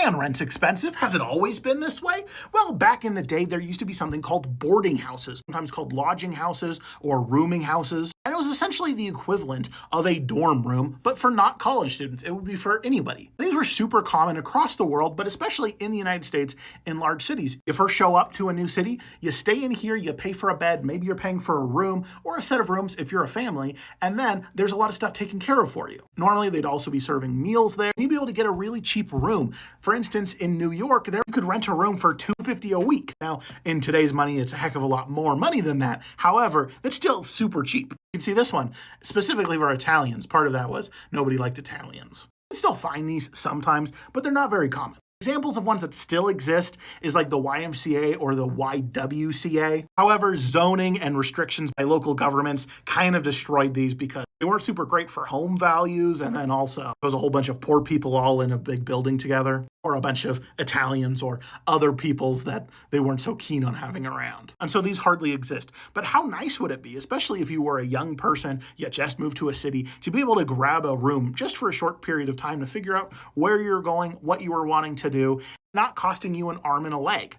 Man, rent's expensive. Has it always been this way? Well, back in the day, there used to be something called boarding houses, sometimes called lodging houses or rooming houses. And it was essentially the equivalent of a dorm room, but for not college students. It would be for anybody. These were super common across the world, but especially in the United States in large cities. You first show up to a new city, you stay in here, you pay for a bed, maybe you're paying for a room or a set of rooms if you're a family, and then there's a lot of stuff taken care of for you. Normally, they'd also be serving meals there. You'd be able to get a really cheap room. For instance, in New York, there you could rent a room for $250 a week. Now, in today's money, it's a heck of a lot more money than that. However, it's still super cheap. You can see this one, specifically for Italians. Part of that was nobody liked Italians. You can still find these sometimes, but they're not very common. Examples of ones that still exist is like the YMCA or the YWCA. However, zoning and restrictions by local governments kind of destroyed these because they weren't super great for home values, and then also there was a whole bunch of poor people all in a big building together, or a bunch of Italians or other peoples that they weren't so keen on having around. And so these hardly exist. But how nice would it be, especially if you were a young person, you just moved to a city, to be able to grab a room just for a short period of time to figure out where you're going, what you were wanting to do, not costing you an arm and a leg.